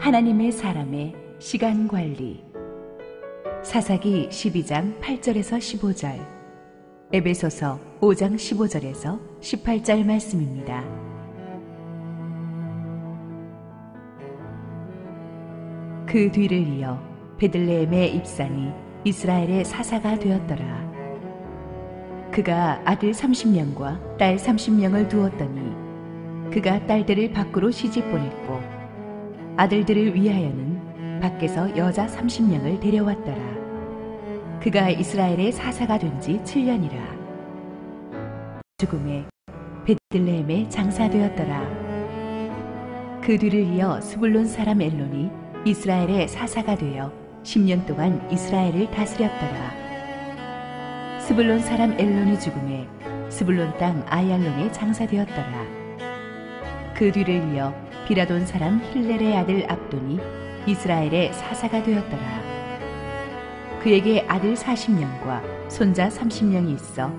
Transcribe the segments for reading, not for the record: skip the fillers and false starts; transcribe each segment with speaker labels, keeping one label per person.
Speaker 1: 하나님의 사람의 시간 관리. 사사기 12장 8절에서 15절, 에베소서 5장 15절에서 18절 말씀입니다. 그 뒤를 이어 베들레헴의 입산이 이스라엘의 사사가 되었더라. 그가 아들 30명과 딸 30명을 두었더니 그가 딸들을 밖으로 시집 보냈고 아들들을 위하여는 밖에서 여자 30명을 데려왔더라. 그가 이스라엘의 사사가 된 지 7년이라. 죽음에 베들레헴에 장사되었더라. 그 뒤를 이어 스불론 사람 엘론이 이스라엘의 사사가 되어 10년 동안 이스라엘을 다스렸더라. 스불론 사람 엘론이 죽음에 스불론 땅 아얄론에 장사되었더라. 그 뒤를 이어 비라돈 사람 힐렐의 아들 압돈이 이스라엘의 사사가 되었더라. 그에게 아들 40명과 손자 30명이 있어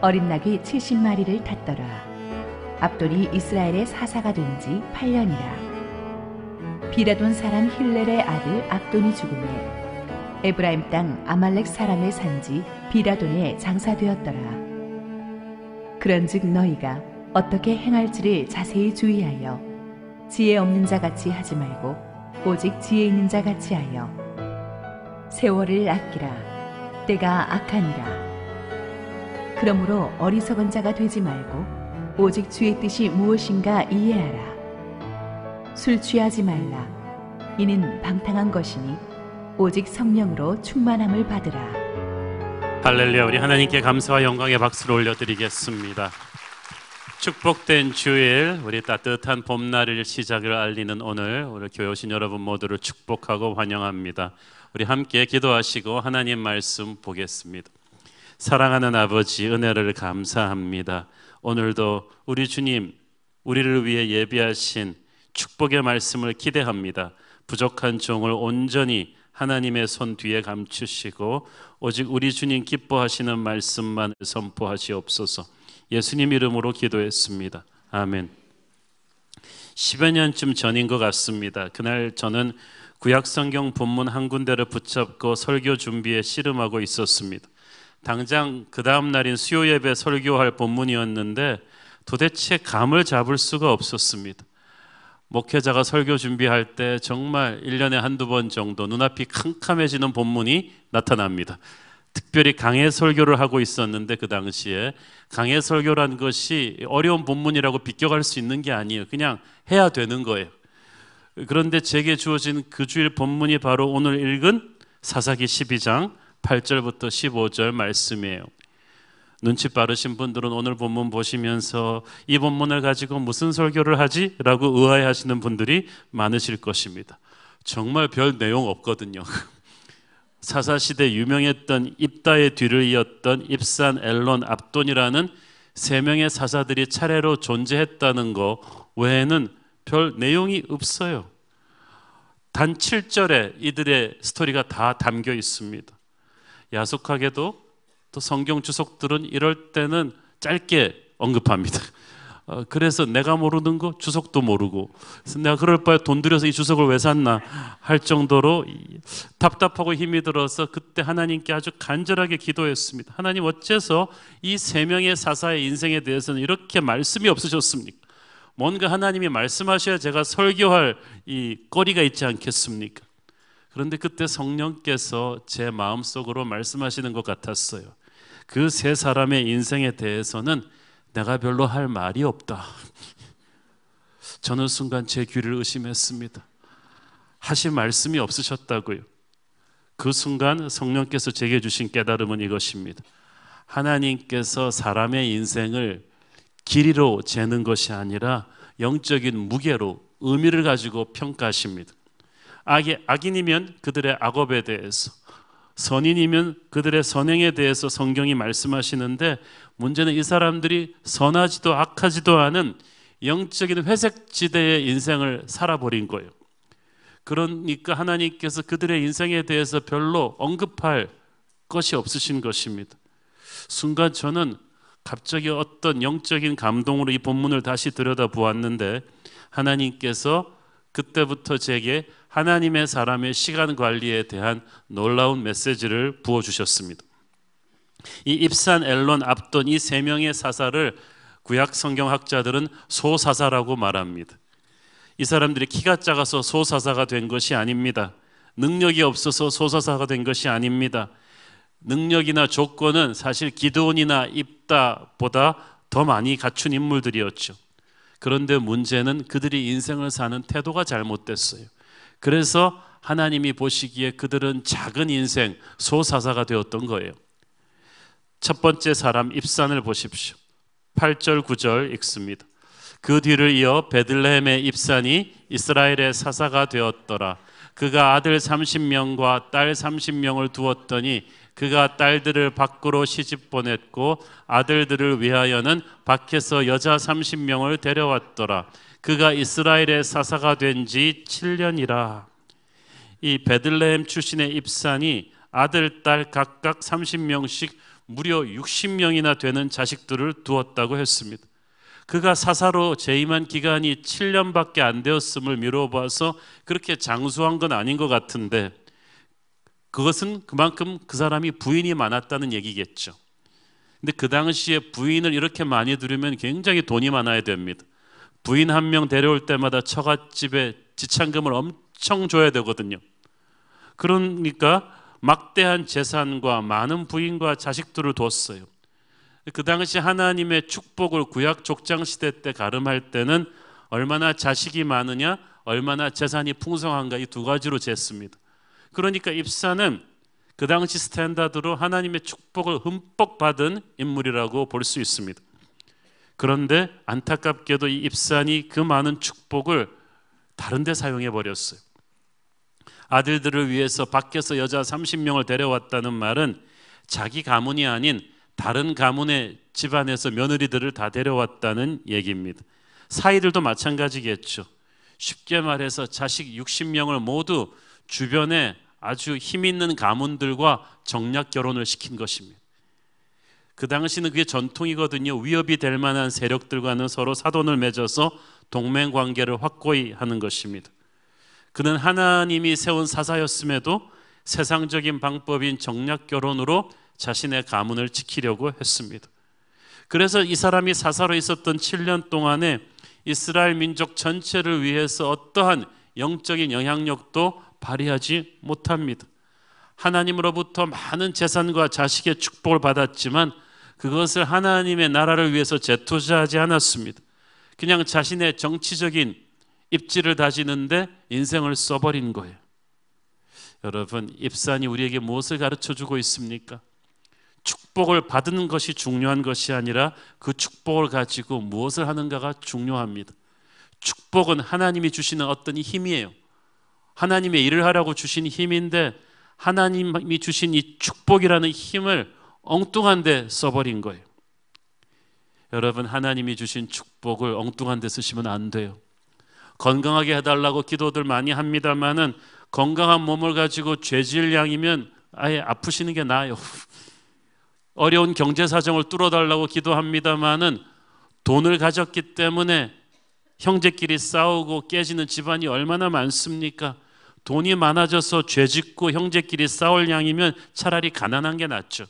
Speaker 1: 어린 낙이 70마리를 탔더라. 압돈이 이스라엘의 사사가 된 지 8년이라. 비라돈 사람 힐렐의 아들 압돈이 죽음에 에브라임 땅 아말렉 사람의 산지 비라돈에 장사되었더라. 그런즉 너희가 어떻게 행할지를 자세히 주의하여 지혜 없는 자같이 하지 말고 오직 지혜 있는 자같이 하여 세월을 아끼라. 때가 악하니라. 그러므로 어리석은 자가 되지 말고 오직 주의 뜻이 무엇인가 이해하라. 술 취하지 말라. 이는 방탕한 것이니 오직 성령으로 충만함을 받으라.
Speaker 2: 할렐루야. 우리 하나님께 감사와 영광의 박수를 올려드리겠습니다. 축복된 주일, 우리 따뜻한 봄날을 시작을 알리는 오늘 우리 교회 오신 여러분 모두를 축복하고 환영합니다. 우리 함께 기도하시고 하나님 말씀 보겠습니다. 사랑하는 아버지, 은혜를 감사합니다. 오늘도 우리 주님, 우리를 위해 예비하신 축복의 말씀을 기대합니다. 부족한 종을 온전히 하나님의 손 뒤에 감추시고 오직 우리 주님 기뻐하시는 말씀만 선포하시옵소서. 예수님 이름으로 기도했습니다. 아멘. 10여 년쯤 전인 것 같습니다. 그날 저는 구약성경 본문 한 군데를 붙잡고 설교 준비에 씨름하고 있었습니다. 당장 그 다음 날인 수요예배 설교할 본문이었는데 도대체 감을 잡을 수가 없었습니다. 목회자가 설교 준비할 때 정말 1년에 한두 번 정도 눈앞이 캄캄해지는 본문이 나타납니다. 특별히 강해 설교를 하고 있었는데 그 당시에 강해 설교란 것이 어려운 본문이라고 비껴갈 수 있는 게 아니에요. 그냥 해야 되는 거예요. 그런데 제게 주어진 그 주일 본문이 바로 오늘 읽은 사사기 12장 8절부터 15절 말씀이에요. 눈치 빠르신 분들은 오늘 본문 보시면서 이 본문을 가지고 무슨 설교를 하지? 라고 의아해하시는 분들이 많으실 것입니다. 정말 별 내용 없거든요. 사사시대 유명했던 입다의 뒤를 이었던 입산, 엘론, 압돈이라는 세 명의 사사들이 차례로 존재했다는 거 외에는 별 내용이 없어요. 단 7절에 이들의 스토리가 다 담겨 있습니다. 야속하게도 또 성경 주석들은 이럴 때는 짧게 언급합니다. 그래서 내가 모르는 거 주석도 모르고, 그래서 내가 그럴 바에 돈 들여서 이 주석을 왜 샀나 할 정도로 답답하고 힘이 들어서 그때 하나님께 아주 간절하게 기도했습니다. 하나님, 어째서 이 세 명의 사사의 인생에 대해서는 이렇게 말씀이 없으셨습니까? 뭔가 하나님이 말씀하셔야 제가 설교할 이 거리가 있지 않겠습니까? 그런데 그때 성령께서 제 마음속으로 말씀하시는 것 같았어요. 그 세 사람의 인생에 대해서는 내가 별로 할 말이 없다. 저는 순간 제 귀를 의심했습니다. 하실 말씀이 없으셨다고요. 그 순간 성령께서 제게 주신 깨달음은 이것입니다. 하나님께서 사람의 인생을 길이로 재는 것이 아니라 영적인 무게로 의미를 가지고 평가하십니다. 악인이면 그들의 악업에 대해서, 선인이면 그들의 선행에 대해서 성경이 말씀하시는데, 문제는 이 사람들이 선하지도 악하지도 않은 영적인 회색지대의 인생을 살아버린 거예요. 그러니까 하나님께서 그들의 인생에 대해서 별로 언급할 것이 없으신 것입니다. 순간 저는 갑자기 어떤 영적인 감동으로 이 본문을 다시 들여다보았는데, 하나님께서 그때부터 제게 하나님의 사람의 시간 관리에 대한 놀라운 메시지를 부어주셨습니다. 이 입산, 엘론, 압돈 이 세 명의 사사를 구약 성경학자들은 소사사라고 말합니다. 이 사람들이 키가 작아서 소사사가 된 것이 아닙니다. 능력이 없어서 소사사가 된 것이 아닙니다. 능력이나 조건은 사실 기드온이나 입다보다 더 많이 갖춘 인물들이었죠. 그런데 문제는 그들이 인생을 사는 태도가 잘못됐어요. 그래서 하나님이 보시기에 그들은 작은 인생, 소사사가 되었던 거예요. 첫 번째 사람 입산을 보십시오. 8절 9절 읽습니다. 그 뒤를 이어 베들레헴의 입산이 이스라엘의 사사가 되었더라. 그가 아들 30명과 딸 30명을 두었더니 그가 딸들을 밖으로 시집 보냈고 아들들을 위하여는 밖에서 여자 30명을 데려왔더라. 그가 이스라엘의 사사가 된 지 7년이라. 이 베들레헴 출신의 입산이 아들, 딸 각각 30명씩 무려 60명이나 되는 자식들을 두었다고 했습니다. 그가 사사로 재임한 기간이 7년밖에 안 되었음을 미뤄봐서 그렇게 장수한 건 아닌 것 같은데, 그것은 그만큼 그 사람이 부인이 많았다는 얘기겠죠. 근데 그 당시에 부인을 이렇게 많이 두려면 굉장히 돈이 많아야 됩니다. 부인 한 명 데려올 때마다 처갓집에 지참금을 엄청 줘야 되거든요. 그러니까 막대한 재산과 많은 부인과 자식들을 뒀어요. 그 당시 하나님의 축복을 구약 족장 시대 때 가름할 때는 얼마나 자식이 많으냐, 얼마나 재산이 풍성한가, 이 두 가지로 쟀습니다. 그러니까 입사는 그 당시 스탠다드로 하나님의 축복을 흠뻑 받은 인물이라고 볼 수 있습니다. 그런데 안타깝게도 이 입산이 그 많은 축복을 다른 데 사용해 버렸어요. 아들들을 위해서 밖에서 여자 30명을 데려왔다는 말은 자기 가문이 아닌 다른 가문의 집안에서 며느리들을 다 데려왔다는 얘기입니다. 사이들도 마찬가지겠죠. 쉽게 말해서 자식 60명을 모두 주변에 아주 힘 있는 가문들과 정략 결혼을 시킨 것입니다. 그 당시는 그게 전통이거든요. 위협이 될 만한 세력들과는 서로 사돈을 맺어서 동맹 관계를 확고히 하는 것입니다. 그는 하나님이 세운 사사였음에도 세상적인 방법인 정략 결혼으로 자신의 가문을 지키려고 했습니다. 그래서 이 사람이 사사로 있었던 7년 동안에 이스라엘 민족 전체를 위해서 어떠한 영적인 영향력도 발휘하지 못합니다. 하나님으로부터 많은 재산과 자식의 축복을 받았지만 그것을 하나님의 나라를 위해서 재투자하지 않았습니다. 그냥 자신의 정치적인 입지를 다지는데 인생을 써버린 거예요. 여러분, 입산이 우리에게 무엇을 가르쳐주고 있습니까? 축복을 받는 것이 중요한 것이 아니라 그 축복을 가지고 무엇을 하는가가 중요합니다. 축복은 하나님이 주시는 어떤 힘이에요. 하나님의 일을 하라고 주신 힘인데 하나님이 주신 이 축복이라는 힘을 엉뚱한 데 써버린 거예요. 여러분, 하나님이 주신 축복을 엉뚱한 데 쓰시면 안 돼요. 건강하게 해달라고 기도들 많이 합니다마는 건강한 몸을 가지고 죄질 양이면 아예 아프시는 게 나아요. 어려운 경제 사정을 뚫어달라고 기도합니다마는 돈을 가졌기 때문에 형제끼리 싸우고 깨지는 집안이 얼마나 많습니까? 돈이 많아져서 죄짓고 형제끼리 싸울 양이면 차라리 가난한 게 낫죠.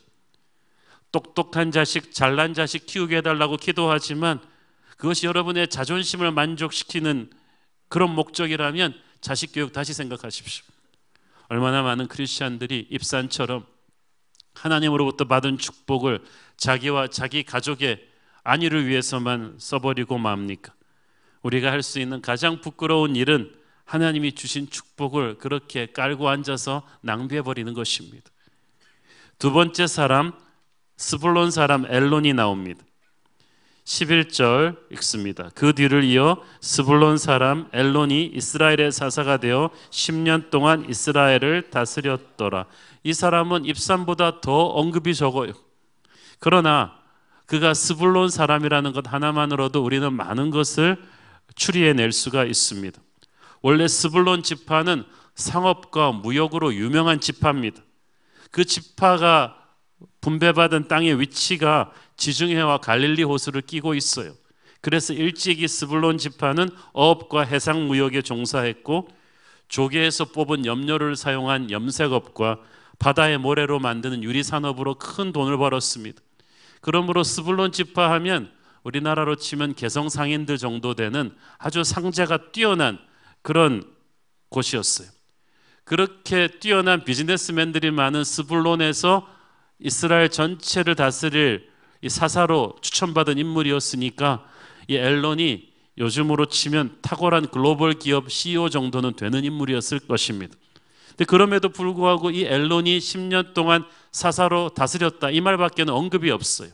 Speaker 2: 똑똑한 자식, 잘난 자식 키우게 해달라고 기도하지만 그것이 여러분의 자존심을 만족시키는 그런 목적이라면 자식 교육 다시 생각하십시오. 얼마나 많은 크리스찬들이 입산처럼 하나님으로부터 받은 축복을 자기와 자기 가족의 안위를 위해서만 써버리고 맙니까? 우리가 할 수 있는 가장 부끄러운 일은 하나님이 주신 축복을 그렇게 깔고 앉아서 낭비해버리는 것입니다. 두 번째 사람, 스불론 사람 엘론이 나옵니다. 11절 읽습니다. 그 뒤를 이어 스불론 사람 엘론이 이스라엘의 사사가 되어 10년 동안 이스라엘을 다스렸더라. 이 사람은 입산보다 더 언급이 적어요. 그러나 그가 스불론 사람이라는 것 하나만으로도 우리는 많은 것을 추리해낼 수가 있습니다. 원래 스불론 지파는 상업과 무역으로 유명한 지파입니다. 그 지파가 분배받은 땅의 위치가 지중해와 갈릴리 호수를 끼고 있어요. 그래서 일찍이 스불론 지파는 어업과 해상 무역에 종사했고 조개에서 뽑은 염료를 사용한 염색업과 바다의 모래로 만드는 유리 산업으로 큰 돈을 벌었습니다. 그러므로 스불론 지파 하면 우리나라로 치면 개성 상인들 정도 되는 아주 상자가 뛰어난 그런 곳이었어요. 그렇게 뛰어난 비즈니스맨들이 많은 스불론에서 이스라엘 전체를 다스릴 이 사사로 추천받은 인물이었으니까 이 엘론이 요즘으로 치면 탁월한 글로벌 기업 CEO 정도는 되는 인물이었을 것입니다. 근데 그럼에도 불구하고 이 엘론이 10년 동안 사사로 다스렸다 이 말밖에는 언급이 없어요.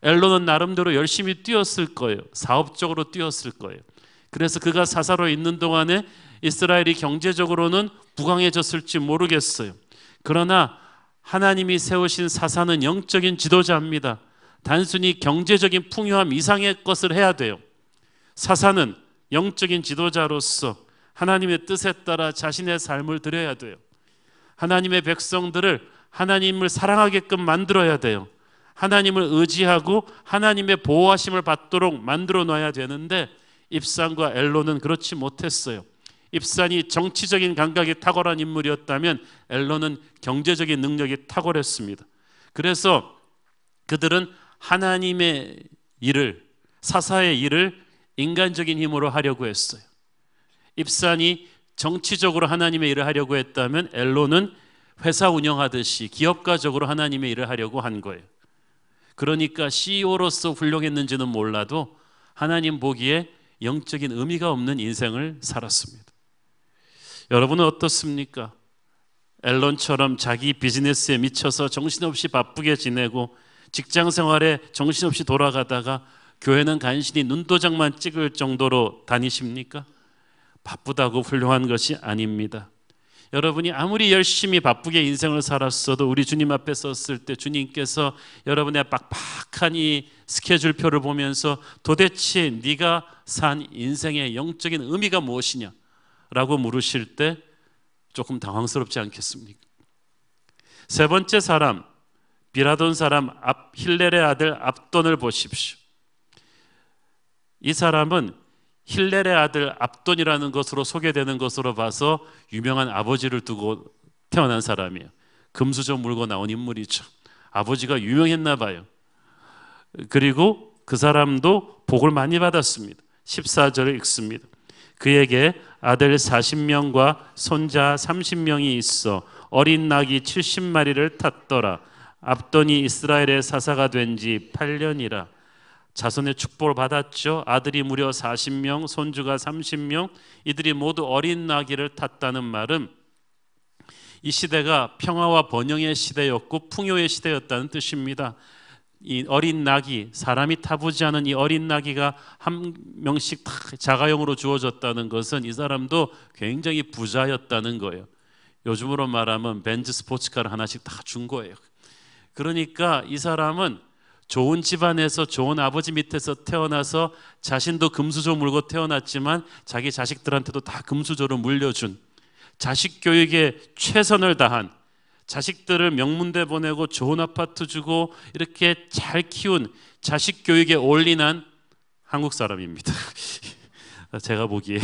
Speaker 2: 엘론은 나름대로 열심히 뛰었을 거예요. 사업적으로 뛰었을 거예요. 그래서 그가 사사로 있는 동안에 이스라엘이 경제적으로는 부강해졌을지 모르겠어요. 그러나 하나님이 세우신 사사는 영적인 지도자입니다. 단순히 경제적인 풍요함 이상의 것을 해야 돼요. 사사는 영적인 지도자로서 하나님의 뜻에 따라 자신의 삶을 드려야 돼요. 하나님의 백성들을 하나님을 사랑하게끔 만들어야 돼요. 하나님을 의지하고 하나님의 보호하심을 받도록 만들어 놔야 되는데 입산과 엘론은 그렇지 못했어요. 입산이 정치적인 감각이 탁월한 인물이었다면 엘론은 경제적인 능력이 탁월했습니다. 그래서 그들은 하나님의 일을, 사사의 일을 인간적인 힘으로 하려고 했어요. 입산이 정치적으로 하나님의 일을 하려고 했다면 엘론은 회사 운영하듯이 기업가적으로 하나님의 일을 하려고 한 거예요. 그러니까 CEO로서 훌륭했는지는 몰라도 하나님 보기에 영적인 의미가 없는 인생을 살았습니다. 여러분은 어떻습니까? 앨런처럼 자기 비즈니스에 미쳐서 정신없이 바쁘게 지내고 직장 생활에 정신없이 돌아가다가 교회는 간신히 눈도장만 찍을 정도로 다니십니까? 바쁘다고 훌륭한 것이 아닙니다. 여러분이 아무리 열심히 바쁘게 인생을 살았어도 우리 주님 앞에 섰을 때 주님께서 여러분의 빡빡한 이 스케줄표를 보면서 도대체 네가 산 인생의 영적인 의미가 무엇이냐 라고 물으실 때 조금 당황스럽지 않겠습니까? 세 번째 사람, 비라돈 사람 힐렐의 아들 압돈을 보십시오. 이 사람은 힐렐의 아들 압돈이라는 것으로 소개되는 것으로 봐서 유명한 아버지를 두고 태어난 사람이에요. 금수저 물고 나온 인물이죠. 아버지가 유명했나 봐요. 그리고 그 사람도 복을 많이 받았습니다. 14절을 읽습니다. 그에게 아들 40명과 손자 30명이 있어 어린 낙이 70마리를 탔더라. 압돈이 이스라엘의 사사가 된 지 8년이라. 자손의 축복을 받았죠. 아들이 무려 40명, 손주가 30명, 이들이 모두 어린 나귀를 탔다는 말은 이 시대가 평화와 번영의 시대였고 풍요의 시대였다는 뜻입니다. 이 어린 나귀, 사람이 타보지 않은 이 어린 나귀가 한 명씩 다 자가용으로 주어졌다는 것은 이 사람도 굉장히 부자였다는 거예요. 요즘으로 말하면 벤츠 스포츠카를 하나씩 다 준 거예요. 그러니까 이 사람은 좋은 집안에서 좋은 아버지 밑에서 태어나서 자신도 금수저 물고 태어났지만 자기 자식들한테도 다 금수저로 물려준, 자식 교육에 최선을 다한, 자식들을 명문대 보내고 좋은 아파트 주고 이렇게 잘 키운, 자식 교육에 올인한 한국 사람입니다. 제가 보기에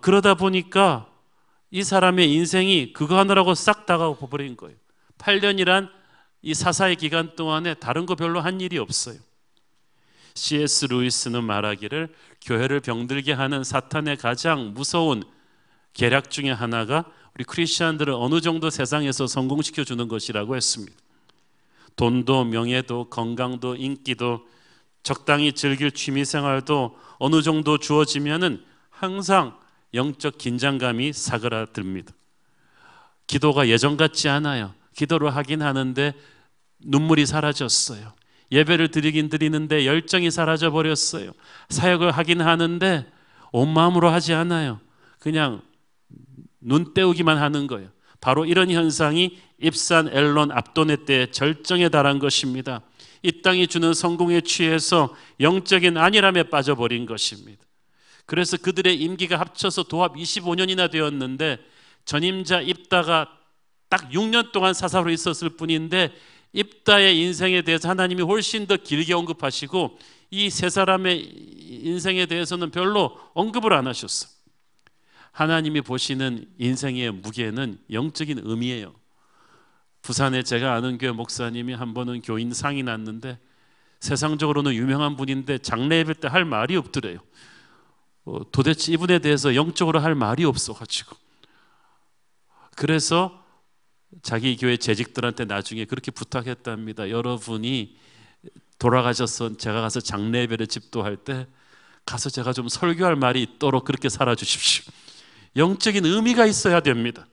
Speaker 2: 그러다 보니까 이 사람의 인생이 그거 하느라고 싹 다가가 버린 거예요. 8년이란 이 사사의 기간 동안에 다른 거 별로 한 일이 없어요. C.S. 루이스는 말하기를 교회를 병들게 하는 사탄의 가장 무서운 계략 중에 하나가 우리 크리스천들을 어느 정도 세상에서 성공시켜 주는 것이라고 했습니다. 돈도 명예도 건강도 인기도 적당히 즐길 취미생활도 어느 정도 주어지면은 항상 영적 긴장감이 사그라듭니다. 기도가 예전 같지 않아요. 기도를 하긴 하는데 눈물이 사라졌어요. 예배를 드리긴 드리는데 열정이 사라져 버렸어요. 사역을 하긴 하는데 온 마음으로 하지 않아요. 그냥 눈 떼우기만 하는 거예요. 바로 이런 현상이 입산 엘론 압돈의 때 절정에 달한 것입니다. 이 땅이 주는 성공에 취해서 영적인 안일함에 빠져버린 것입니다. 그래서 그들의 임기가 합쳐서 도합 25년이나 되었는데 전임자 입다가 딱 6년 동안 사사로 있었을 뿐인데 입다의 인생에 대해서 하나님이 훨씬 더 길게 언급하시고 이 세 사람의 인생에 대해서는 별로 언급을 안 하셨어요. 하나님이 보시는 인생의 무게는 영적인 의미예요. 부산에 제가 아는 교회 목사님이 한 번은 교인 상이 났는데 세상적으로는 유명한 분인데 장례 예배 때 할 말이 없더래요. 도대체 이분에 대해서 영적으로 할 말이 없어가지고, 그래서 자기 교회 재직들한테 나중에 그렇게 부탁했답니다. 여러분이 돌아가셔서 제가 가서 장례 예배를 집도할 때 가서 제가 좀 설교할 말이 있도록 그렇게 살아주십시오. 영적인 의미가 있어야 됩니다.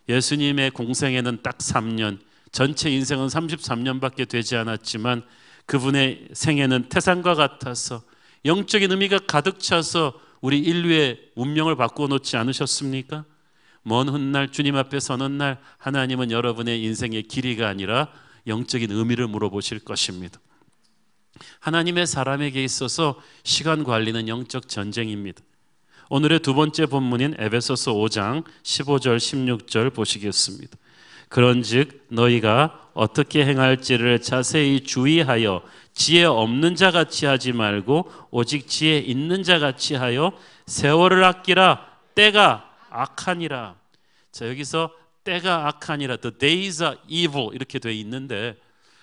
Speaker 2: 예수님의 공생애는 딱 3년, 전체 인생은 33년밖에 되지 않았지만 그분의 생애는 태산과 같아서 영적인 의미가 가득 차서 우리 인류의 운명을 바꾸어 놓지 않으셨습니까? 먼 훗날 주님 앞에 서는 날 하나님은 여러분의 인생의 길이가 아니라 영적인 의미를 물어보실 것입니다. 하나님의 사람에게 있어서 시간 관리는 영적 전쟁입니다. 오늘의 두 번째 본문인 에베소서 5장 15절 16절 보시겠습니다. 그런즉 너희가 어떻게 행할지를 자세히 주의하여 지혜 없는 자같이 하지 말고 오직 지혜 있는 자같이 하여 세월을 아끼라. 때가 악하니라. 자, 여기서 때가 악하니라, the days are evil 이렇게 돼 있는데,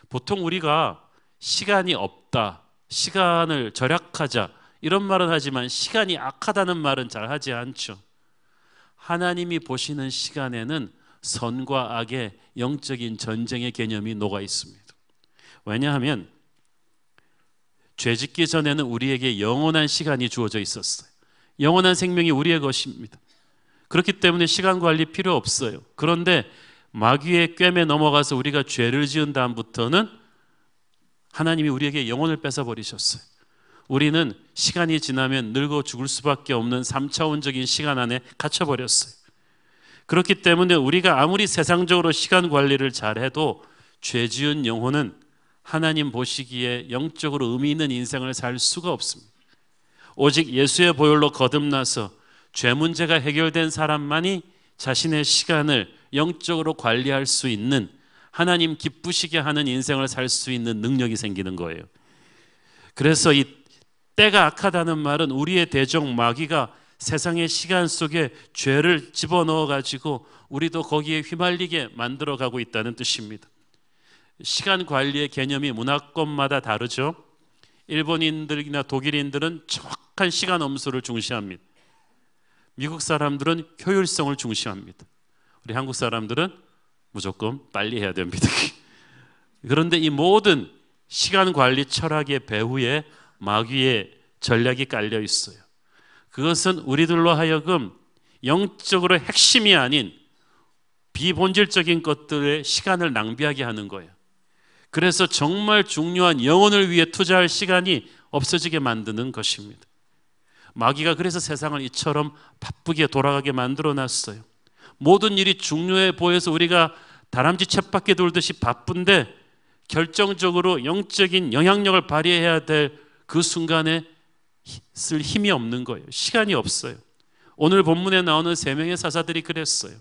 Speaker 2: 보통 우리가 시간이 없다, 시간을 절약하자 이런 말은 하지만 시간이 악하다는 말은 잘 하지 않죠. 하나님이 보시는 시간에는 선과 악의 영적인 전쟁의 개념이 녹아 있습니다. 왜냐하면 죄 짓기 전에는 우리에게 영원한 시간이 주어져 있었어요. 영원한 생명이 우리의 것입니다. 그렇기 때문에 시간 관리 필요 없어요. 그런데 마귀의 꿰매 넘어가서 우리가 죄를 지은 다음부터는 하나님이 우리에게 영혼을 뺏어버리셨어요. 우리는 시간이 지나면 늙어 죽을 수밖에 없는 3차원적인 시간 안에 갇혀버렸어요. 그렇기 때문에 우리가 아무리 세상적으로 시간 관리를 잘해도 죄 지은 영혼은 하나님 보시기에 영적으로 의미 있는 인생을 살 수가 없습니다. 오직 예수의 보혈로 거듭나서 죄 문제가 해결된 사람만이 자신의 시간을 영적으로 관리할 수 있는, 하나님 기쁘시게 하는 인생을 살 수 있는 능력이 생기는 거예요. 그래서 이 때가 악하다는 말은 우리의 대적 마귀가 세상의 시간 속에 죄를 집어넣어 가지고 우리도 거기에 휘말리게 만들어가고 있다는 뜻입니다. 시간 관리의 개념이 문화권마다 다르죠. 일본인들이나 독일인들은 정확한 시간 엄수를 중시합니다. 미국 사람들은 효율성을 중시합니다. 우리 한국 사람들은 무조건 빨리 해야 됩니다. 그런데 이 모든 시간 관리 철학의 배후에 마귀의 전략이 깔려 있어요. 그것은 우리들로 하여금 영적으로 핵심이 아닌 비본질적인 것들의 시간을 낭비하게 하는 거예요. 그래서 정말 중요한 영혼을 위해 투자할 시간이 없어지게 만드는 것입니다. 마귀가 그래서 세상을 이처럼 바쁘게 돌아가게 만들어 놨어요. 모든 일이 중요해 보여서 우리가 다람쥐 쳇바퀴 돌듯이 바쁜데 결정적으로 영적인 영향력을 발휘해야 될 그 순간에 쓸 힘이 없는 거예요. 시간이 없어요. 오늘 본문에 나오는 3명의 사사들이 그랬어요.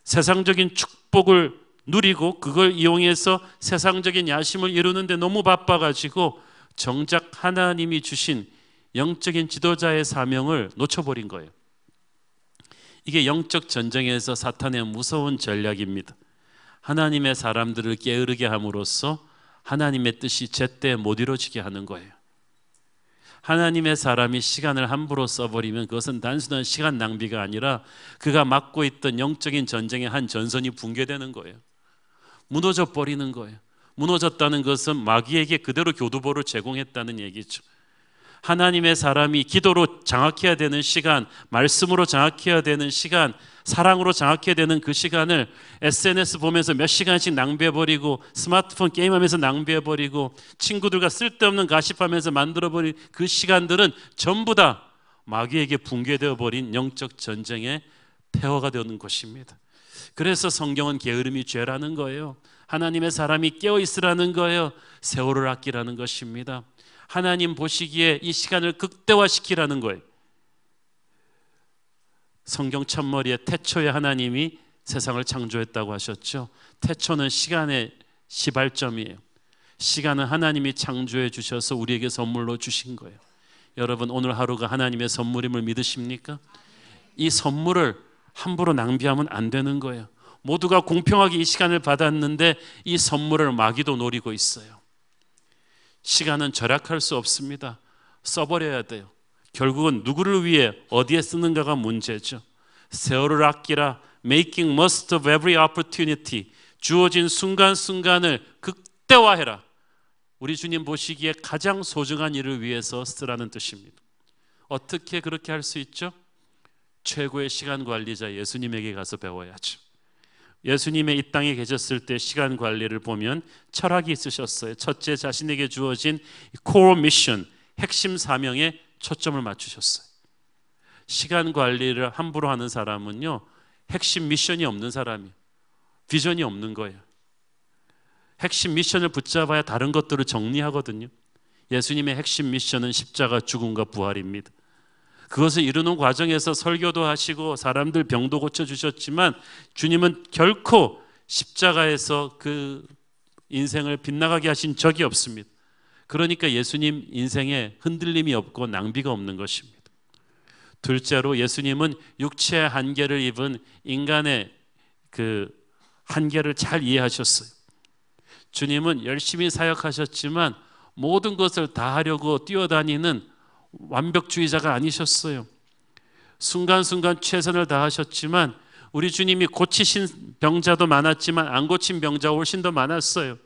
Speaker 2: 세상적인 축복을 누리고 그걸 이용해서 세상적인 야심을 이루는데 너무 바빠가지고 정작 하나님이 주신 영적인 지도자의 사명을 놓쳐버린 거예요. 이게 영적 전쟁에서 사탄의 무서운 전략입니다. 하나님의 사람들을 게으르게 함으로써 하나님의 뜻이 제때 못 이루어지게 하는 거예요. 하나님의 사람이 시간을 함부로 써버리면 그것은 단순한 시간 낭비가 아니라 그가 맡고 있던 영적인 전쟁의 한 전선이 붕괴되는 거예요. 무너져 버리는 거예요. 무너졌다는 것은 마귀에게 그대로 교두보를 제공했다는 얘기죠. 하나님의 사람이 기도로 장악해야 되는 시간, 말씀으로 장악해야 되는 시간, 사랑으로 장악해야 되는 그 시간을 SNS 보면서 몇 시간씩 낭비해버리고 스마트폰 게임하면서 낭비해버리고 친구들과 쓸데없는 가십하면서 만들어버린 그 시간들은 전부 다 마귀에게 붕괴되어 버린 영적 전쟁의 폐허가 되는 것입니다. 그래서 성경은 게으름이 죄라는 거예요. 하나님의 사람이 깨어있으라는 거예요. 세월을 아끼라는 것입니다. 하나님 보시기에 이 시간을 극대화시키라는 거예요. 성경 첫머리에 태초에 하나님이 세상을 창조했다고 하셨죠. 태초는 시간의 시발점이에요. 시간은 하나님이 창조해 주셔서 우리에게 선물로 주신 거예요. 여러분, 오늘 하루가 하나님의 선물임을 믿으십니까? 이 선물을 함부로 낭비하면 안 되는 거예요. 모두가 공평하게 이 시간을 받았는데 이 선물을 마귀도 노리고 있어요. 시간은 절약할 수 없습니다. 써버려야 돼요. 결국은 누구를 위해 어디에 쓰는가가 문제죠. 세월을 아끼라, making most of every opportunity, 주어진 순간순간을 극대화해라. 우리 주님 보시기에 가장 소중한 일을 위해서 쓰라는 뜻입니다. 어떻게 그렇게 할 수 있죠? 최고의 시간 관리자 예수님에게 가서 배워야죠. 예수님의 이 땅에 계셨을 때 시간 관리를 보면 철학이 있으셨어요. 첫째, 자신에게 주어진 코어 미션, 핵심 사명에 초점을 맞추셨어요. 시간 관리를 함부로 하는 사람은요, 핵심 미션이 없는 사람이에요. 비전이 없는 거예요. 핵심 미션을 붙잡아야 다른 것들을 정리하거든요. 예수님의 핵심 미션은 십자가 죽음과 부활입니다. 그것을 이루는 과정에서 설교도 하시고 사람들 병도 고쳐주셨지만 주님은 결코 십자가에서 그 인생을 빗나가게 하신 적이 없습니다. 그러니까 예수님 인생에 흔들림이 없고 낭비가 없는 것입니다. 둘째로, 예수님은 육체의 한계를 입은 인간의 그 한계를 잘 이해하셨어요. 주님은 열심히 사역하셨지만 모든 것을 다 하려고 뛰어다니는 완벽주의자가 아니셨어요. 순간순간 최선을 다하셨지만 우리 주님이 고치신 병자도 많았지만 안 고친 병자가 훨씬 더 많았어요.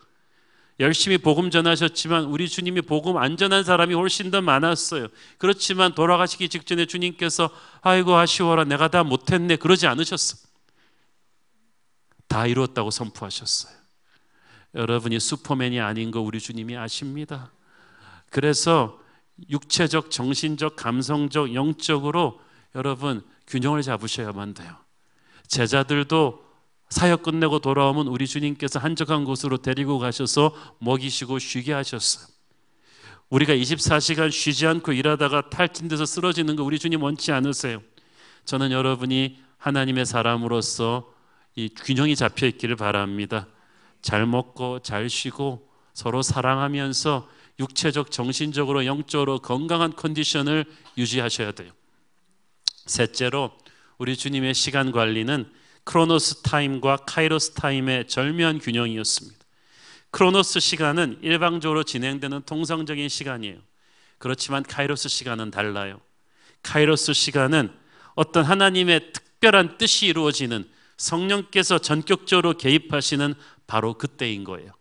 Speaker 2: 열심히 복음 전하셨지만 우리 주님이 복음 안 전한 사람이 훨씬 더 많았어요. 그렇지만 돌아가시기 직전에 주님께서 아이고 아쉬워라, 내가 다 못했네, 그러지 않으셨어요. 다 이루었다고 선포하셨어요. 여러분이 슈퍼맨이 아닌 거 우리 주님이 아십니다. 그래서 육체적, 정신적, 감성적, 영적으로 여러분 균형을 잡으셔야만 돼요. 제자들도 사역 끝내고 돌아오면 우리 주님께서 한적한 곳으로 데리고 가셔서 먹이시고 쉬게 하셨어요. 우리가 24시간 쉬지 않고 일하다가 탈진돼서 쓰러지는 거 우리 주님 원치 않으세요. 저는 여러분이 하나님의 사람으로서 이 균형이 잡혀 있기를 바랍니다. 잘 먹고 잘 쉬고 서로 사랑하면서 육체적, 정신적으로, 영적으로 건강한 컨디션을 유지하셔야 돼요. 셋째로, 우리 주님의 시간 관리는 크로노스 타임과 카이로스 타임의 절묘한 균형이었습니다. 크로노스 시간은 일방적으로 진행되는 통상적인 시간이에요. 그렇지만 카이로스 시간은 달라요. 카이로스 시간은 어떤 하나님의 특별한 뜻이 이루어지는, 성령께서 전격적으로 개입하시는 바로 그때인 거예요.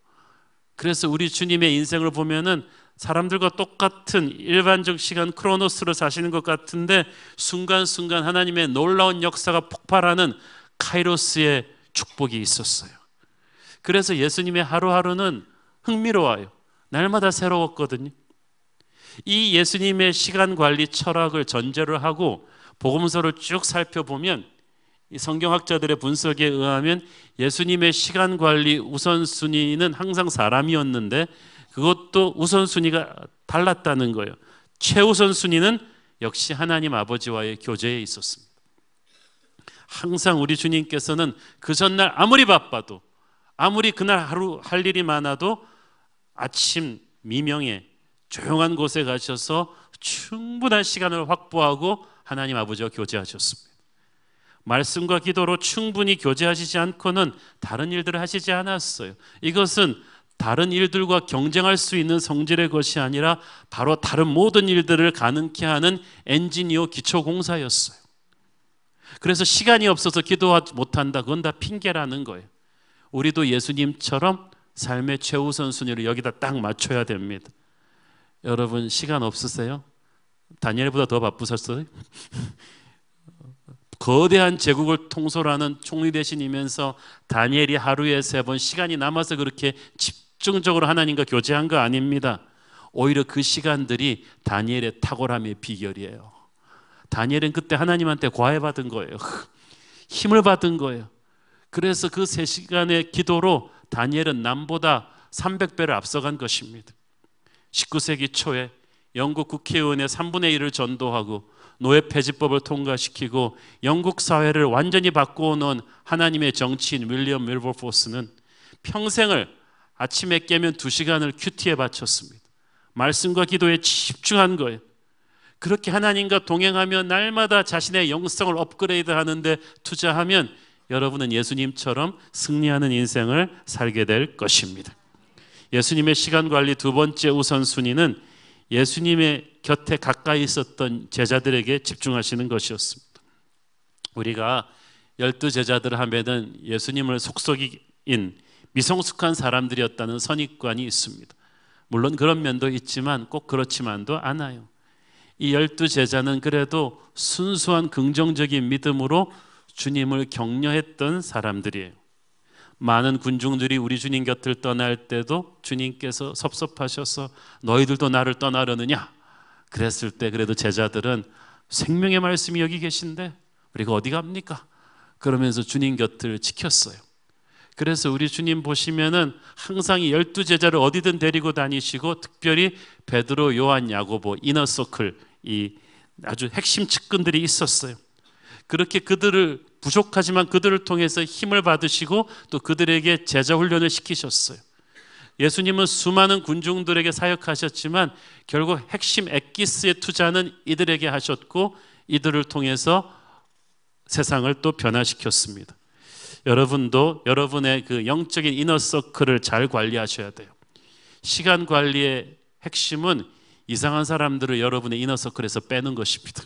Speaker 2: 그래서 우리 주님의 인생을 보면은 사람들과 똑같은 일반적 시간 크로노스로 사시는 것 같은데 순간순간 하나님의 놀라운 역사가 폭발하는 카이로스의 축복이 있었어요. 그래서 예수님의 하루하루는 흥미로워요. 날마다 새로웠거든요. 이 예수님의 시간 관리 철학을 전제로 하고 복음서를 쭉 살펴보면 이 성경학자들의 분석에 의하면 예수님의 시간 관리 우선순위는 항상 사람이었는데 그것도 우선순위가 달랐다는 거예요. 최우선순위는 역시 하나님 아버지와의 교제에 있었습니다. 항상 우리 주님께서는 그 전날 아무리 바빠도, 아무리 그날 하루 할 일이 많아도 아침 미명에 조용한 곳에 가셔서 충분한 시간을 확보하고 하나님 아버지와 교제하셨습니다. 말씀과 기도로 충분히 교제하시지 않고는 다른 일들을 하시지 않았어요. 이것은 다른 일들과 경쟁할 수 있는 성질의 것이 아니라 바로 다른 모든 일들을 가능케 하는 엔지니어 기초공사였어요. 그래서 시간이 없어서 기도하지 못한다, 그건 다 핑계라는 거예요. 우리도 예수님처럼 삶의 최우선순위를 여기다 딱 맞춰야 됩니다. 여러분 시간 없으세요? 다니엘보다 더 바쁘셨어요? 거대한 제국을 통솔하는 총리 대신이면서 다니엘이 하루에 3번 시간이 남아서 그렇게 집중적으로 하나님과 교제한 거 아닙니다. 오히려 그 시간들이 다니엘의 탁월함의 비결이에요. 다니엘은 그때 하나님한테 과외받은 거예요. 힘을 받은 거예요. 그래서 그 3시간의 기도로 다니엘은 남보다 300배를 앞서간 것입니다. 19세기 초에 영국 국회의원의 3분의 1을 전도하고 노예 폐지법을 통과시키고 영국 사회를 완전히 바꾸어 놓은 하나님의 정치인 윌리엄 윌버포스는 평생을 아침에 깨면 2시간을 큐티에 바쳤습니다. 말씀과 기도에 집중한 거예요. 그렇게 하나님과 동행하며 날마다 자신의 영성을 업그레이드 하는데 투자하면 여러분은 예수님처럼 승리하는 인생을 살게 될 것입니다. 예수님의 시간 관리 두 번째 우선순위는 예수님의 곁에 가까이 있었던 제자들에게 집중하시는 것이었습니다. 우리가 12제자들 하면은 예수님을 속속인 미성숙한 사람들이었다는 선입관이 있습니다. 물론 그런 면도 있지만 꼭 그렇지만도 않아요. 이 12제자는 그래도 순수한 긍정적인 믿음으로 주님을 격려했던 사람들이에요. 많은 군중들이 우리 주님 곁을 떠날 때도 주님께서 섭섭하셔서 너희들도 나를 떠나려느냐 그랬을 때 그래도 제자들은 생명의 말씀이 여기 계신데 우리가 어디 갑니까? 그러면서 주님 곁을 지켰어요. 그래서 우리 주님 보시면은 항상 이 12제자를 어디든 데리고 다니시고 특별히 베드로, 요한, 야고보, 이너서클 이 아주 핵심 측근들이 있었어요. 그렇게 그들을 부족하지만 그들을 통해서 힘을 받으시고 또 그들에게 제자 훈련을 시키셨어요. 예수님은 수많은 군중들에게 사역하셨지만 결국 핵심 엑기스의 투자는 이들에게 하셨고 이들을 통해서 세상을 또 변화시켰습니다. 여러분도 여러분의 그 영적인 이너서클을 잘 관리하셔야 돼요. 시간 관리의 핵심은 이상한 사람들을 여러분의 이너서클에서 빼는 것입니다.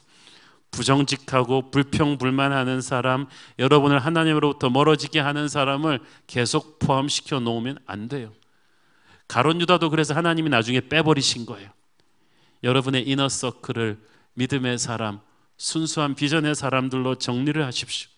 Speaker 2: 부정직하고 불평불만하는 사람, 여러분을 하나님으로부터 멀어지게 하는 사람을 계속 포함시켜 놓으면 안 돼요. 가룟 유다도 그래서 하나님이 나중에 빼버리신 거예요. 여러분의 이너서클을 믿음의 사람, 순수한 비전의 사람들로 정리를 하십시오.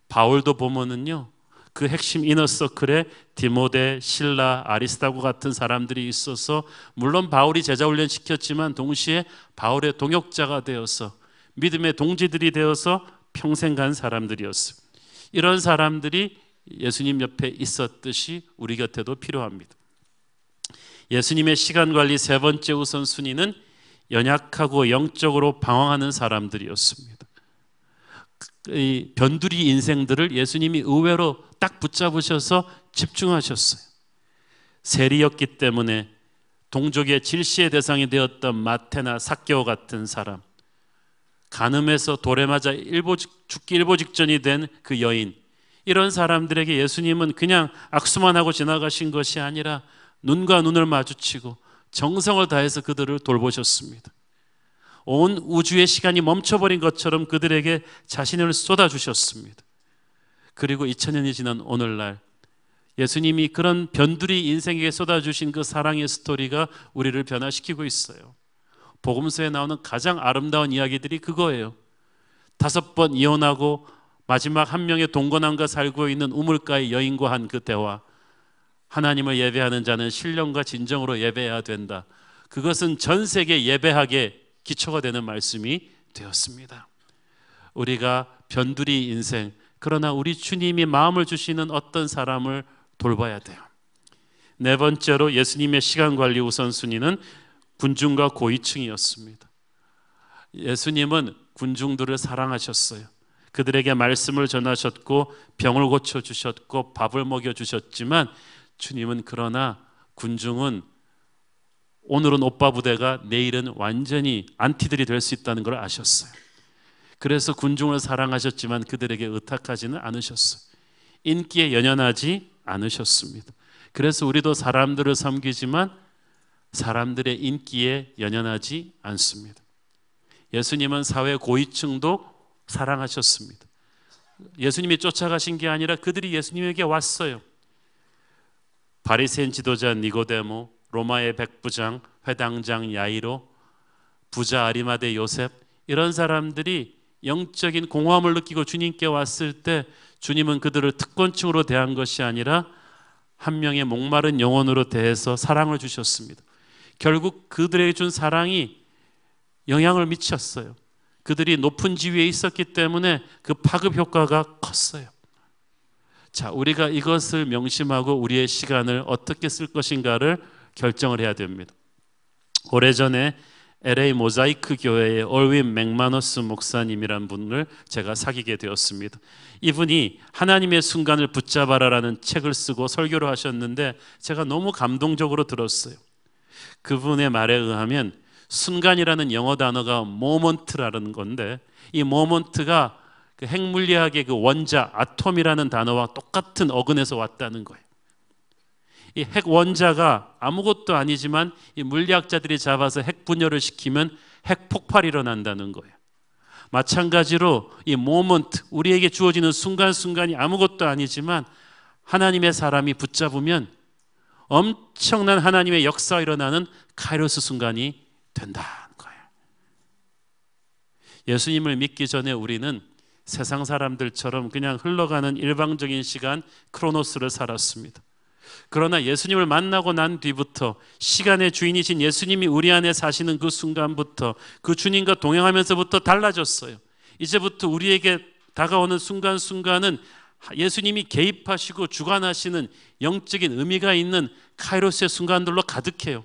Speaker 2: 바울도 보면은요, 그 핵심 이너서클에 디모데, 실라, 아리스타고 같은 사람들이 있어서 물론 바울이 제자 훈련 시켰지만 동시에 바울의 동역자가 되어서 믿음의 동지들이 되어서 평생 간 사람들이었어요. 이런 사람들이 예수님 옆에 있었듯이 우리 곁에도 필요합니다. 예수님의 시간 관리 세 번째 우선순위는 연약하고 영적으로 방황하는 사람들이었습니다. 이 변두리 인생들을 예수님이 의외로 딱 붙잡으셔서 집중하셨어요. 세리였기 때문에 동족의 질시의 대상이 되었던 마태나 삭개오 같은 사람, 간음해서 돌에 맞아 죽기 일보 직전이 된 그 여인, 이런 사람들에게 예수님은 그냥 악수만 하고 지나가신 것이 아니라 눈과 눈을 마주치고 정성을 다해서 그들을 돌보셨습니다. 온 우주의 시간이 멈춰버린 것처럼 그들에게 자신을 쏟아주셨습니다. 그리고 2000년이 지난 오늘날 예수님이 그런 변두리 인생에게 쏟아주신 그 사랑의 스토리가 우리를 변화시키고 있어요. 복음서에 나오는 가장 아름다운 이야기들이 그거예요. 5번 이혼하고 마지막 한 명의 동거남과 살고 있는 우물가의 여인과 한 그 대화. 하나님을 예배하는 자는 신령과 진정으로 예배해야 된다. 그것은 전 세계 예배학의 기초가 되는 말씀이 되었습니다. 우리가 변두리 인생, 그러나 우리 주님이 마음을 주시는 어떤 사람을 돌봐야 돼요. 네 번째로 예수님의 시간 관리 우선순위는 군중과 고위층이었습니다. 예수님은 군중들을 사랑하셨어요. 그들에게 말씀을 전하셨고 병을 고쳐주셨고 밥을 먹여주셨지만 주님은 그러나 군중은 오늘은 오빠 부대가 내일은 완전히 안티들이 될 수 있다는 걸 아셨어요. 그래서 군중을 사랑하셨지만 그들에게 의탁하지는 않으셨어요. 인기에 연연하지 않으셨습니다. 그래서 우리도 사람들을 섬기지만 사람들의 인기에 연연하지 않습니다. 예수님은 사회 고위층도 사랑하셨습니다. 예수님이 쫓아가신 게 아니라 그들이 예수님에게 왔어요. 바리새인 지도자 니고데모, 로마의 백부장, 회당장 야이로, 부자 아리마대 요셉, 이런 사람들이 영적인 공허함을 느끼고 주님께 왔을 때 주님은 그들을 특권층으로 대한 것이 아니라 한 명의 목마른 영혼으로 대해서 사랑을 주셨습니다. 결국 그들에게 준 사랑이 영향을 미쳤어요. 그들이 높은 지위에 있었기 때문에 그 파급 효과가 컸어요. 자, 우리가 이것을 명심하고 우리의 시간을 어떻게 쓸 것인가를 결정을 해야 됩니다. 오래전에 LA 모자이크 교회의 얼윈 맥마너스 목사님이란 분을 제가 사귀게 되었습니다. 이분이 하나님의 순간을 붙잡아라라는 책을 쓰고 설교를 하셨는데 제가 너무 감동적으로 들었어요. 그분의 말에 의하면 순간이라는 영어 단어가 모먼트라는 건데, 이 모먼트가 그 핵물리학의 그 원자 아톰이라는 단어와 똑같은 어근에서 왔다는 거예요. 이 핵 원자가 아무것도 아니지만 이 물리학자들이 잡아서 핵 분열을 시키면 핵 폭발이 일어난다는 거예요. 마찬가지로 이 모먼트, 우리에게 주어지는 순간순간이 아무것도 아니지만 하나님의 사람이 붙잡으면 엄청난 하나님의 역사가 일어나는 카이로스 순간이 된다는 거예요. 예수님을 믿기 전에 우리는 세상 사람들처럼 그냥 흘러가는 일방적인 시간 크로노스를 살았습니다. 그러나 예수님을 만나고 난 뒤부터, 시간의 주인이신 예수님이 우리 안에 사시는 그 순간부터, 그 주님과 동행하면서부터 달라졌어요. 이제부터 우리에게 다가오는 순간순간은 예수님이 개입하시고 주관하시는 영적인 의미가 있는 카이로스의 순간들로 가득해요.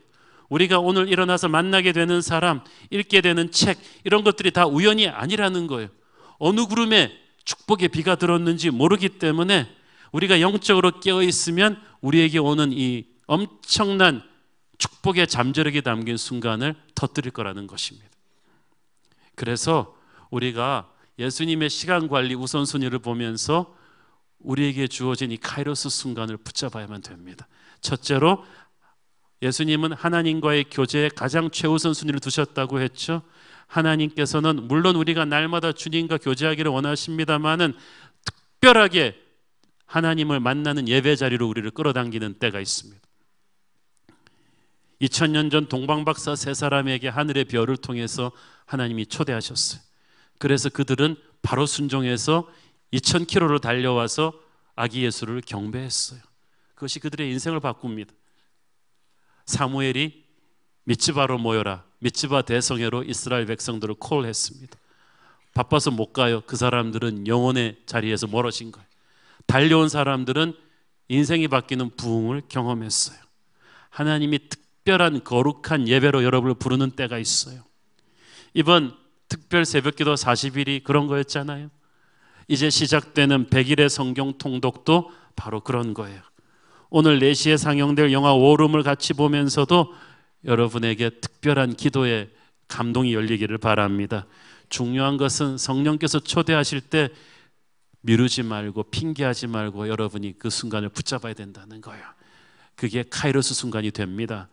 Speaker 2: 우리가 오늘 일어나서 만나게 되는 사람, 읽게 되는 책, 이런 것들이 다 우연이 아니라는 거예요. 어느 구름에 축복의 비가 들었는지 모르기 때문에 우리가 영적으로 깨어있으면 우리에게 오는 이 엄청난 축복의 잠재력이 담긴 순간을 터뜨릴 거라는 것입니다. 그래서 우리가 예수님의 시간 관리 우선순위를 보면서 우리에게 주어진 이 카이로스 순간을 붙잡아야만 됩니다. 첫째로 예수님은 하나님과의 교제에 가장 최우선 순위를 두셨다고 했죠. 하나님께서는 물론 우리가 날마다 주님과 교제하기를 원하십니다마는 특별하게 하나님을 만나는 예배 자리로 우리를 끌어당기는 때가 있습니다. 2000년 전 동방박사 세 사람에게 하늘의 별을 통해서 하나님이 초대하셨어요. 그래서 그들은 바로 순종해서 2000km를 달려와서 아기 예수를 경배했어요. 그것이 그들의 인생을 바꿉니다. 사무엘이 미츠바로 모여라, 미츠바 대성회로 이스라엘 백성들을 콜했습니다. 바빠서 못 가요. 그 사람들은 영혼의 자리에서 멀어진 거예요. 달려온 사람들은 인생이 바뀌는 부흥을 경험했어요. 하나님이 특별한 거룩한 예배로 여러분을 부르는 때가 있어요. 이번 특별 새벽기도 40일이 그런 거였잖아요. 이제 시작되는 100일의 성경 통독도 바로 그런 거예요. 오늘 4시에 상영될 영화 워룸을 같이 보면서도 여러분에게 특별한 기도의 감동이 열리기를 바랍니다. 중요한 것은 성령께서 초대하실 때 미루지 말고 핑계하지 말고 여러분이 그 순간을 붙잡아야 된다는 거예요. 그게 카이로스 순간이 됩니다.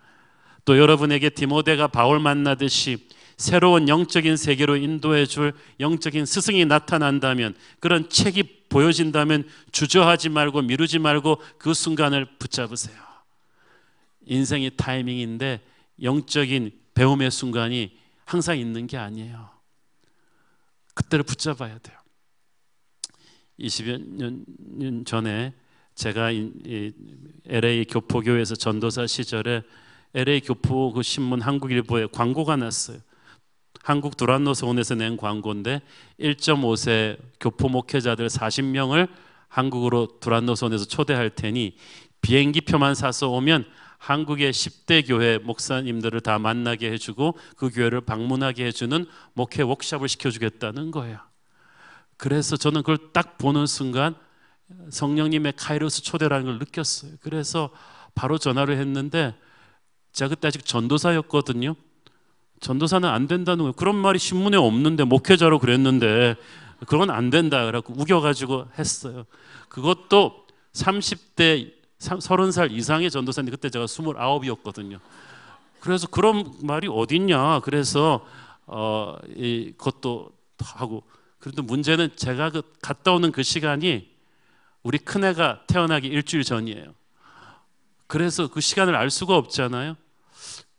Speaker 2: 또 여러분에게 디모데가 바울 만나듯이 새로운 영적인 세계로 인도해 줄 영적인 스승이 나타난다면, 그런 책이 보여진다면 주저하지 말고 미루지 말고 그 순간을 붙잡으세요. 인생이 타이밍인데 영적인 배움의 순간이 항상 있는 게 아니에요. 그때를 붙잡아야 돼요. 20여 년 전에 제가 LA 교포교회에서 전도사 시절에 LA 교포 그 신문 한국일보에 광고가 났어요. 한국 두란노서원에서 낸 광고인데 1.5세 교포 목회자들 40명을 한국으로 두란노서원에서 초대할 테니 비행기표만 사서 오면 한국의 10대 교회 목사님들을 다 만나게 해주고 그 교회를 방문하게 해주는 목회 워크숍을 시켜주겠다는 거예요. 그래서 저는 그걸 딱 보는 순간 성령님의 카이로스 초대라는 걸 느꼈어요. 그래서 바로 전화를 했는데 제가 그때 아직 전도사였거든요. 전도사는 안 된다는 거예요. 그런 말이 신문에 없는데, 목회자로 그랬는데 그건 안 된다 그래갖고 우겨가지고 했어요. 그것도 30대 30살 이상의 전도사인데 그때 제가 29이었거든요. 그래서 그런 말이 어딨냐. 그래서 그것도 하고, 그런데 문제는 제가 갔다 오는 그 시간이 우리 큰애가 태어나기 일주일 전이에요. 그래서 그 시간을 알 수가 없잖아요.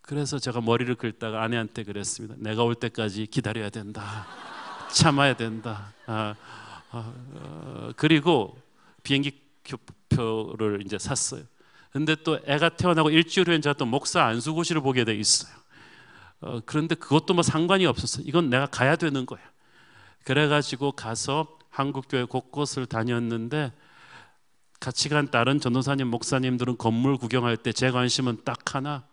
Speaker 2: 그래서 제가 머리를 긁다가 아내한테 그랬습니다. 내가 올 때까지 기다려야 된다. 참아야 된다. 그리고 비행기 표를 이제 샀어요. 근데 또 애가 태어나고 일주일 후에 제가 또 목사 안수고시를 보게 돼 있어요. 그런데 그것도 뭐 상관이 없었어요. 이건 내가 가야 되는 거예요. 그래가지고 가서 한국교회 곳곳을 다녔는데 같이 간 다른 전도사님 목사님들은 건물 구경할 때 제 관심은 딱 하나,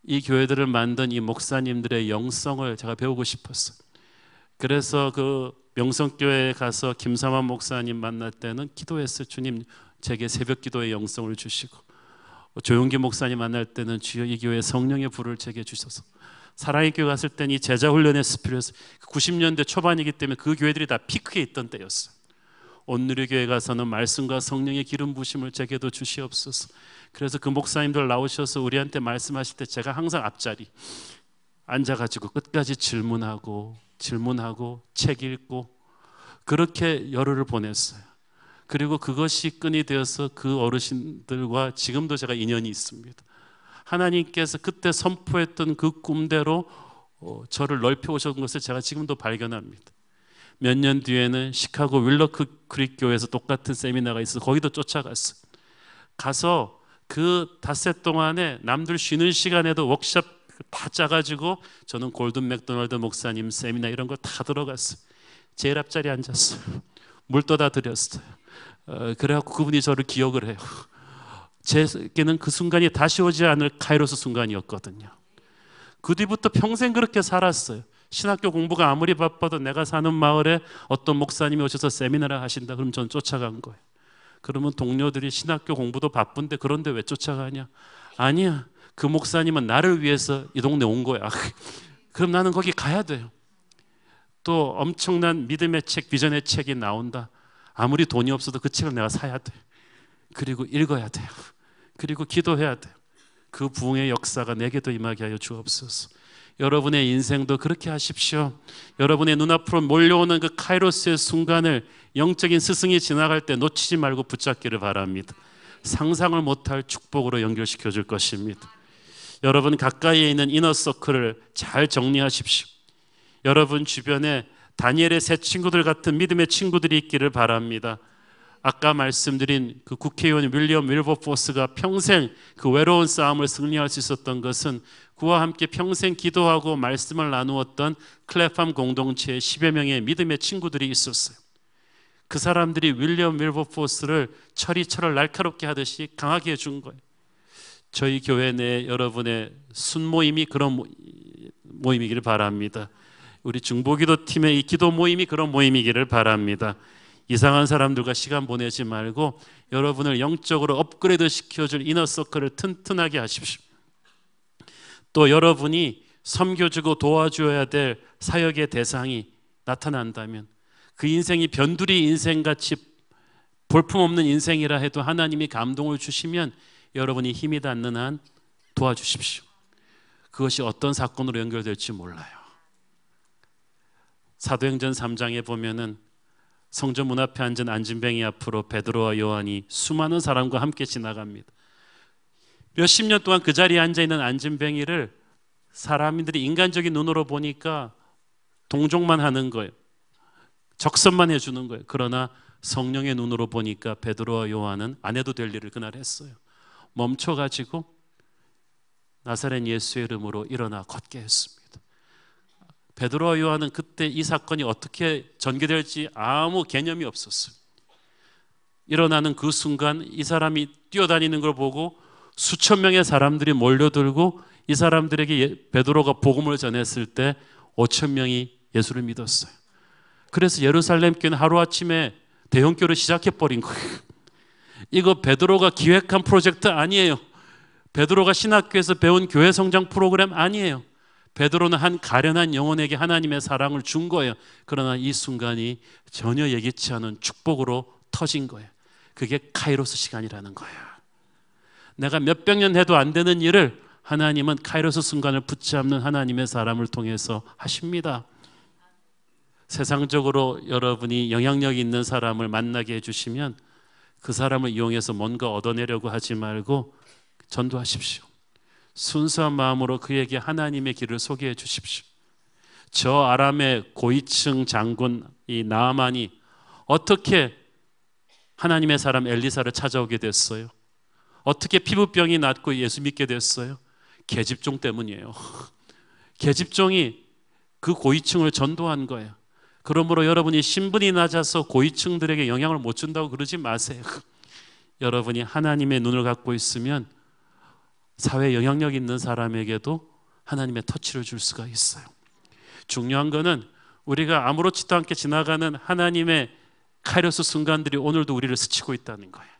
Speaker 2: 이 교회들을 만든 이 목사님들의 영성을 제가 배우고 싶었어요. 그래서 그 명성교회에 가서 김삼환 목사님 만날 때는 기도했어요. 주님, 제게 새벽 기도의 영성을 주시고, 조용기 목사님 만날 때는 주여 이 교회 성령의 불을 제게 주셔서, 사랑의 교회 갔을 때는 이 제자 훈련의 스피릿, 90년대 초반이기 때문에 그 교회들이 다 피크에 있던 때였어요. 온누리교회 가서는 말씀과 성령의 기름 부심을 제게도 주시옵소서. 그래서 그 목사님들 나오셔서 우리한테 말씀하실 때 제가 항상 앞자리 앉아가지고 끝까지 질문하고 책 읽고 그렇게 열흘을 보냈어요. 그리고 그것이 끈이 되어서 그 어르신들과 지금도 제가 인연이 있습니다. 하나님께서 그때 선포했던 그 꿈대로 저를 넓혀오신 것을 제가 지금도 발견합니다. 몇 년 뒤에는 시카고 윌러크 크릭 교회에서 똑같은 세미나가 있어서 거기도 쫓아갔어요. 가서 그 닷새 동안에 남들 쉬는 시간에도 워크숍 다 짜가지고 저는 골든 맥도널드 목사님 세미나 이런 거 다 들어갔어요. 제일 앞자리에 앉았어요. 물 떠다 드렸어요. 그래갖고 그분이 저를 기억을 해요. 제게는 그 순간이 다시 오지 않을 카이로스 순간이었거든요. 그 뒤부터 평생 그렇게 살았어요. 신학교 공부가 아무리 바빠도 내가 사는 마을에 어떤 목사님이 오셔서 세미나를 하신다 그러면 전 쫓아간 거예요. 그러면 동료들이 신학교 공부도 바쁜데 그런데 왜 쫓아가냐? 아니야, 그 목사님은 나를 위해서 이 동네 온 거야. 그럼 나는 거기 가야 돼요. 또 엄청난 믿음의 책, 비전의 책이 나온다. 아무리 돈이 없어도 그 책을 내가 사야 돼. 그리고 읽어야 돼요. 그리고 기도해야 돼요. 그 부흥의 역사가 내게도 임하게 하여 주옵소서. 여러분의 인생도 그렇게 하십시오. 여러분의 눈앞으로 몰려오는 그 카이로스의 순간을 영적인 스승이 지나갈 때 놓치지 말고 붙잡기를 바랍니다. 상상을 못할 축복으로 연결시켜 줄 것입니다. 여러분 가까이에 있는 이너서클을 잘 정리하십시오. 여러분 주변에 다니엘의 새 친구들 같은 믿음의 친구들이 있기를 바랍니다. 아까 말씀드린 그 국회의원 윌리엄 윌버포스가 평생 그 외로운 싸움을 승리할 수 있었던 것은 그와 함께 평생 기도하고 말씀을 나누었던 클래팜 공동체의 10여 명의 믿음의 친구들이 있었어요. 그 사람들이 윌리엄 윌버포스를 철을 날카롭게 하듯이 강하게 해준 거예요. 저희 교회 내 여러분의 순모임이 그런 모임이기를 바랍니다. 우리 중보기도 팀의 이 기도 모임이 그런 모임이기를 바랍니다. 이상한 사람들과 시간 보내지 말고 여러분을 영적으로 업그레이드 시켜줄 이너서클을 튼튼하게 하십시오. 또 여러분이 섬겨주고 도와줘야 될 사역의 대상이 나타난다면 그 인생이 변두리 인생같이 볼품없는 인생이라 해도 하나님이 감동을 주시면 여러분이 힘이 닿는 한 도와주십시오. 그것이 어떤 사건으로 연결될지 몰라요. 사도행전 3장에 보면은 성전 문 앞에 앉은 안진뱅이 앞으로 베드로와 요한이 수많은 사람과 함께 지나갑니다. 몇십 년 동안 그 자리에 앉아있는 안진뱅이를 사람들이 인간적인 눈으로 보니까 동정만 하는 거예요. 적선만 해주는 거예요. 그러나 성령의 눈으로 보니까 베드로와 요한은 안 해도 될 일을 그날 했어요. 멈춰가지고 나사렛 예수의 이름으로 일어나 걷게 했습니다. 베드로와 요한은 그때 이 사건이 어떻게 전개될지 아무 개념이 없었어요. 일어나는 그 순간 이 사람이 뛰어다니는 걸 보고 수천 명의 사람들이 몰려들고 이 사람들에게 베드로가 복음을 전했을 때 5천 명이 예수를 믿었어요. 그래서 예루살렘 교회는 하루아침에 대형교회를 시작해버린 거예요. 이거 베드로가 기획한 프로젝트 아니에요. 베드로가 신학교에서 배운 교회 성장 프로그램 아니에요. 베드로는 한 가련한 영혼에게 하나님의 사랑을 준 거예요. 그러나 이 순간이 전혀 예기치 않은 축복으로 터진 거예요. 그게 카이로스 시간이라는 거예요. 내가 몇백 년 해도 안 되는 일을 하나님은 카이로스 순간을 붙잡는 하나님의 사람을 통해서 하십니다. 세상적으로 여러분이 영향력 있는 사람을 만나게 해주시면 그 사람을 이용해서 뭔가 얻어내려고 하지 말고 전도하십시오. 순수한 마음으로 그에게 하나님의 길을 소개해 주십시오. 저 아람의 고위층 장군 이 나아만이 어떻게 하나님의 사람 엘리사를 찾아오게 됐어요? 어떻게 피부병이 낫고 예수 믿게 됐어요? 계집종 때문이에요. 계집종이 그 고위층을 전도한 거예요. 그러므로 여러분이 신분이 낮아서 고위층들에게 영향을 못 준다고 그러지 마세요. 여러분이 하나님의 눈을 갖고 있으면 사회에 영향력 있는 사람에게도 하나님의 터치를 줄 수가 있어요. 중요한 거는 우리가 아무렇지도 않게 지나가는 하나님의 카이로스 순간들이 오늘도 우리를 스치고 있다는 거예요.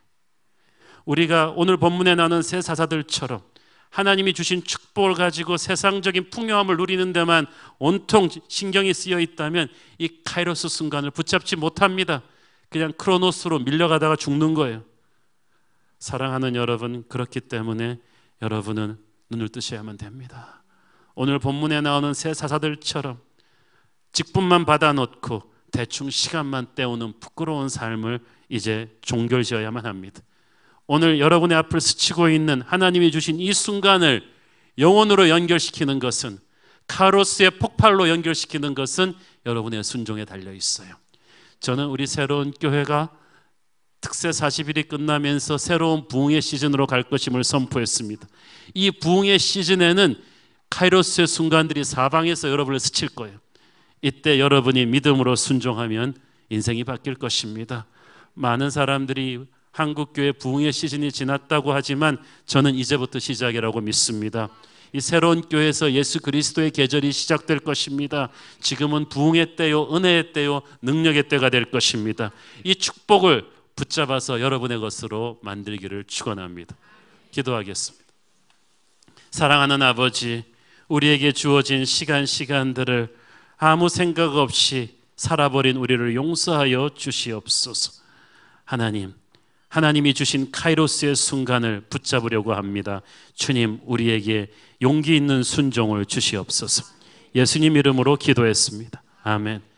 Speaker 2: 우리가 오늘 본문에 나오는 세 사사들처럼 하나님이 주신 축복을 가지고 세상적인 풍요함을 누리는 데만 온통 신경이 쓰여 있다면 이 카이로스 순간을 붙잡지 못합니다. 그냥 크로노스로 밀려가다가 죽는 거예요. 사랑하는 여러분, 그렇기 때문에 여러분은 눈을 뜨셔야만 됩니다. 오늘 본문에 나오는 세 사사들처럼 직분만 받아놓고 대충 시간만 때우는 부끄러운 삶을 이제 종결지어야만 합니다. 오늘 여러분의 앞을 스치고 있는 하나님이 주신 이 순간을 영혼으로 연결시키는 것은, 카로스의 폭발로 연결시키는 것은 여러분의 순종에 달려 있어요. 저는 우리 새로운 교회가 특세 40일이 끝나면서 새로운 부흥의 시즌으로 갈 것임을 선포했습니다. 이 부흥의 시즌에는 카이로스의 순간들이 사방에서 여러분을 스칠 거예요. 이때 여러분이 믿음으로 순종하면 인생이 바뀔 것입니다. 많은 사람들이 한국교회 부흥의 시즌이 지났다고 하지만 저는 이제부터 시작이라고 믿습니다. 이 새로운 교회에서 예수 그리스도의 계절이 시작될 것입니다. 지금은 부흥의 때요, 은혜의 때요, 능력의 때가 될 것입니다. 이 축복을 붙잡아서 여러분의 것으로 만들기를 축원합니다. 기도하겠습니다. 사랑하는 아버지, 우리에게 주어진 시간들을 아무 생각 없이 살아버린 우리를 용서하여 주시옵소서. 하나님이 주신 카이로스의 순간을 붙잡으려고 합니다. 주님, 우리에게 용기 있는 순종을 주시옵소서. 예수님 이름으로 기도했습니다. 아멘.